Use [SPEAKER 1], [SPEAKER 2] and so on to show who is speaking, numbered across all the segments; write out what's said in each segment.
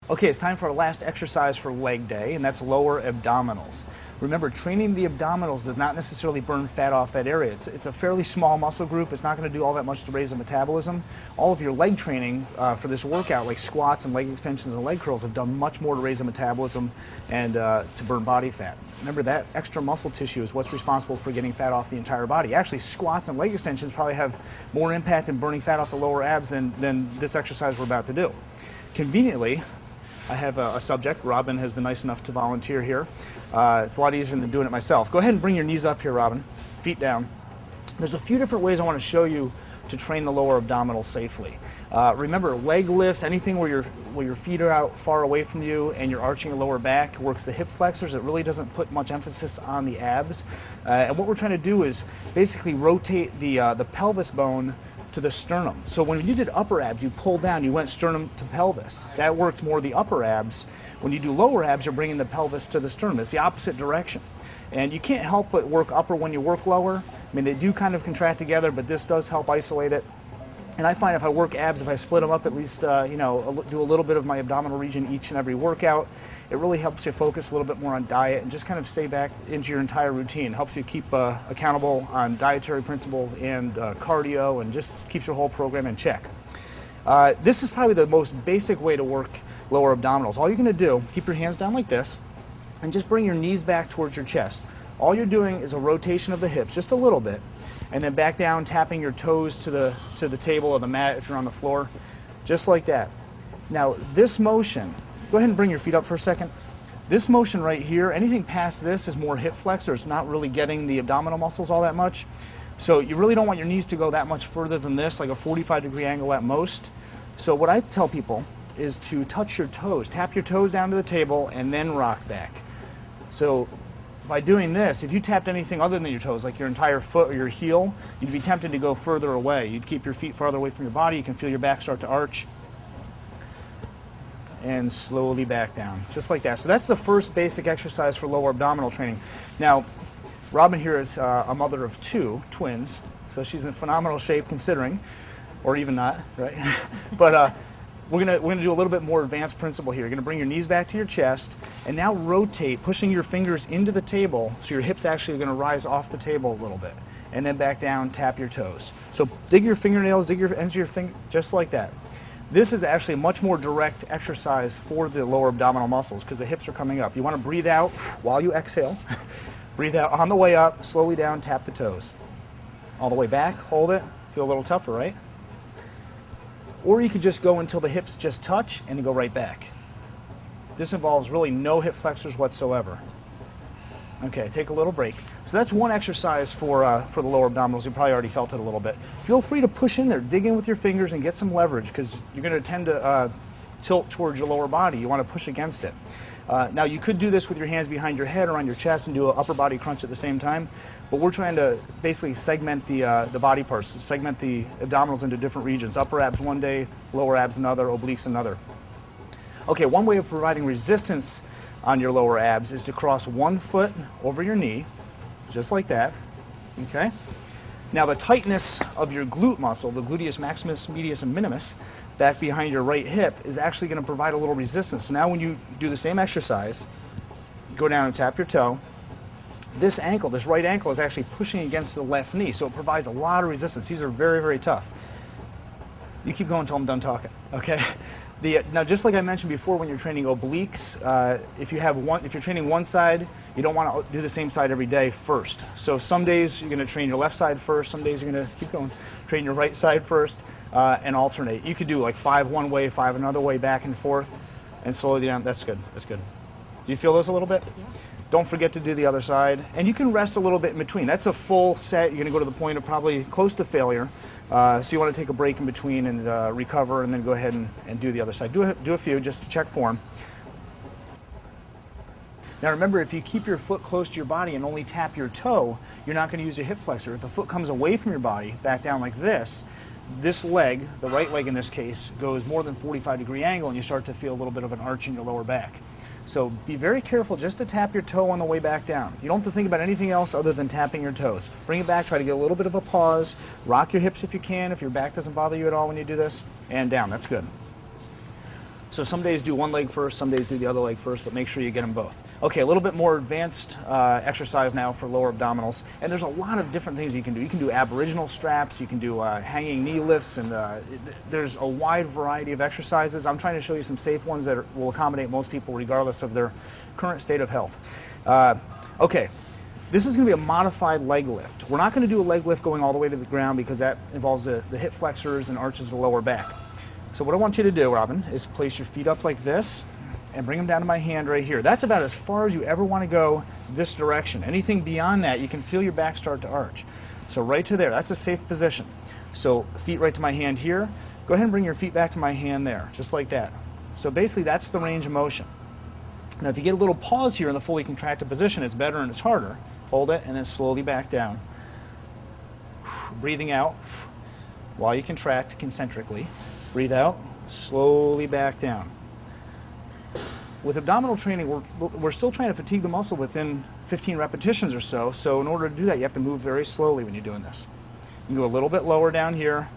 [SPEAKER 1] Okay, it's time for our last exercise for leg day, and that's lower abdominals. Remember, training the abdominals does not necessarily burn fat off that area. It's a fairly small muscle group. It's not going to do all that much to raise the metabolism. All of your leg training for this workout, like squats and leg extensions and leg curls, have done much more to raise the metabolism and to burn body fat. Remember, that extra muscle tissue is what's responsible for getting fat off the entire body. Actually, squats and leg extensions probably have more impact in burning fat off the lower abs than this exercise we're about to do. Conveniently, I have a subject. Robin has been nice enough to volunteer here. It's a lot easier than doing it myself. Go ahead and bring your knees up here, Robin. Feet down. There's a few different ways I want to show you to train the lower abdominals safely. Remember, leg lifts, anything where your feet are out far away from you and you're arching your lower back, works the hip flexors. It really doesn't put much emphasis on the abs. And what we're trying to do is basically rotate the pelvis bone to the sternum. So when you did upper abs, you pulled down, you went sternum to pelvis. That worked more the upper abs. When you do lower abs, you're bringing the pelvis to the sternum. It's the opposite direction. And you can't help but work upper when you work lower. I mean, they do kind of contract together, but this does help isolate it. And I find if I work abs, if I split them up at least, do a little bit of my abdominal region each and every workout, it really helps you focus a little bit more on diet and just kind of stay back into your entire routine. Helps you keep accountable on dietary principles and cardio, and just keeps your whole program in check. This is probably the most basic way to work lower abdominals. All you're going to do, keep your hands down like this, and just bring your knees back towards your chest. All you're doing is a rotation of the hips, just a little bit, and then back down, tapping your toes to the table or the mat if you're on the floor, just like that. Now, this motion, go ahead and bring your feet up for a second. This motion right here, anything past this is more hip flexor. It's not really getting the abdominal muscles all that much. So you really don't want your knees to go that much further than this, like a 45-degree angle at most. So what I tell people is to touch your toes. Tap your toes down to the table and then rock back. So by doing this, if you tapped anything other than your toes, like your entire foot or your heel, you'd be tempted to go further away. You'd keep your feet farther away from your body. You can feel your back start to arch. And slowly back down, just like that. So that's the first basic exercise for lower abdominal training. Now, Robin here is a mother of two twins, so she's in phenomenal shape considering, or even not, right? But we're gonna do a little bit more advanced principle here. You're gonna bring your knees back to your chest, and now rotate, pushing your fingers into the table, so your hips actually are gonna rise off the table a little bit, and then back down, tap your toes. So dig your fingernails, dig your ends of your finger, just like that. This is actually a much more direct exercise for the lower abdominal muscles because the hips are coming up. You want to breathe out while you exhale. Breathe out on the way up, slowly down, tap the toes. All the way back, hold it. Feel a little tougher, right? Or you could just go until the hips just touch and then go right back. This involves really no hip flexors whatsoever. Okay, take a little break. So that's one exercise for the lower abdominals. You probably already felt it a little bit. Feel free to push in there, dig in with your fingers and get some leverage because you're going to tend to tilt towards your lower body. You want to push against it. Now you could do this with your hands behind your head or on your chest and do an upper body crunch at the same time, but we're trying to basically segment the body parts, segment the abdominals into different regions. Upper abs one day, lower abs another, obliques another. Okay, one way of providing resistance on your lower abs is to cross one foot over your knee, just like that, okay? Now the tightness of your glute muscle, the gluteus maximus, medius, and minimus, back behind your right hip, is actually going to provide a little resistance. So now when you do the same exercise, go down and tap your toe, this ankle, this right ankle, is actually pushing against the left knee, so it provides a lot of resistance. These are very, very tough. You keep going until I'm done talking, okay? Now, just like I mentioned before, when you're training obliques, if you're training one side, you don't want to do the same side every day first. So some days you're going to train your left side first. Some days you're going to keep going, train your right side first, and alternate. You could do like 5 one way, 5 another way, back and forth, and slowly down. That's good. That's good. Do you feel those a little bit? Yeah. Don't forget to do the other side. And you can rest a little bit in between. That's a full set. You're going to go to the point of probably close to failure. So you want to take a break in between and recover and then go ahead and do the other side. Do a few just to check form. Now remember, if you keep your foot close to your body and only tap your toe, you're not going to use your hip flexor. If the foot comes away from your body, back down like this leg, the right leg in this case, goes more than 45-degree angle and you start to feel a little bit of an arch in your lower back. So be very careful just to tap your toe on the way back down. You don't have to think about anything else other than tapping your toes. Bring it back, try to get a little bit of a pause, rock your hips if you can, if your back doesn't bother you at all when you do this, and down. That's good. So some days do one leg first, some days do the other leg first, but make sure you get them both. Okay, a little bit more advanced exercise now for lower abdominals, and there's a lot of different things you can do. You can do aboriginal straps, you can do hanging knee lifts, and there's a wide variety of exercises. I'm trying to show you some safe ones that will accommodate most people regardless of their current state of health. Okay, this is going to be a modified leg lift. We're not going to do a leg lift going all the way to the ground because that involves the hip flexors and arches the lower back. So what I want you to do, Robin, is place your feet up like this and bring them down to my hand right here. That's about as far as you ever want to go this direction. Anything beyond that, you can feel your back start to arch. So right to there, that's a safe position. So feet right to my hand here. Go ahead and bring your feet back to my hand there, just like that. So basically that's the range of motion. Now if you get a little pause here in the fully contracted position, it's better and it's harder. Hold it and then slowly back down. Breathing out while you contract concentrically. Breathe out, slowly back down. With abdominal training, we're still trying to fatigue the muscle within 15 repetitions or so, so in order to do that, you have to move very slowly when you're doing this. You can go a little bit lower down here.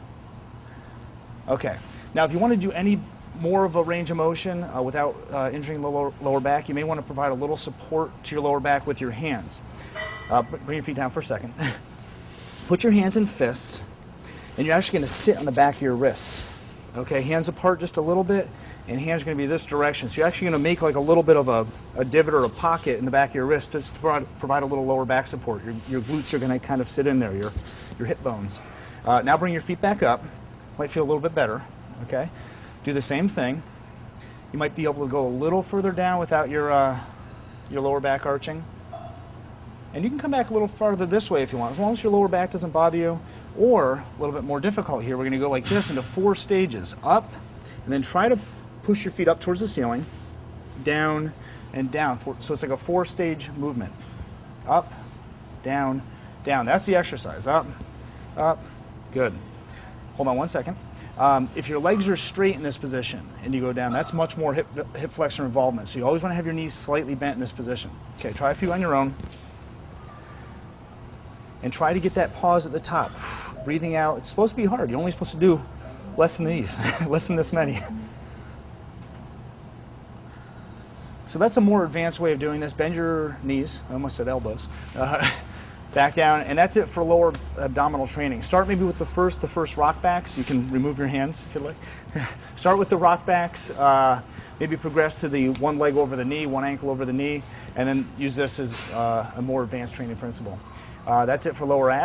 [SPEAKER 1] Okay, now if you want to do any more of a range of motion without injuring the lower back, you may want to provide a little support to your lower back with your hands. Bring your feet down for a second. Put your hands in fists, and you're actually going to sit on the back of your wrists. Okay, hands apart just a little bit, and hands are going to be this direction. So you're actually going to make like a little bit of a divot or a pocket in the back of your wrist just to provide a little lower back support. Your glutes are going to kind of sit in there, your hip bones. Now bring your feet back up. Might feel a little bit better. Okay, do the same thing. You might be able to go a little further down without your lower back arching. And you can come back a little farther this way if you want, as long as your lower back doesn't bother you. Or, a little bit more difficult here, we're going to go like this into 4 stages. Up, and then try to push your feet up towards the ceiling, down, and down. So it's like a 4-stage movement. Up, down, down. That's the exercise. Up, up, good. Hold on one second. If your legs are straight in this position and you go down, that's much more hip flexor involvement. So you always want to have your knees slightly bent in this position. Okay, try a few on your own. And try to get that pause at the top. Breathing out. It's supposed to be hard. You're only supposed to do less than these, less than this many. So that's a more advanced way of doing this. Bend your knees. I almost said elbows. Back down, and that's it for lower abdominal training. Start maybe with the first rock backs. You can remove your hands if you like. Start with the rock backs. Maybe progress to the one leg over the knee, one ankle over the knee, and then use this as a more advanced training principle. That's it for lower abs.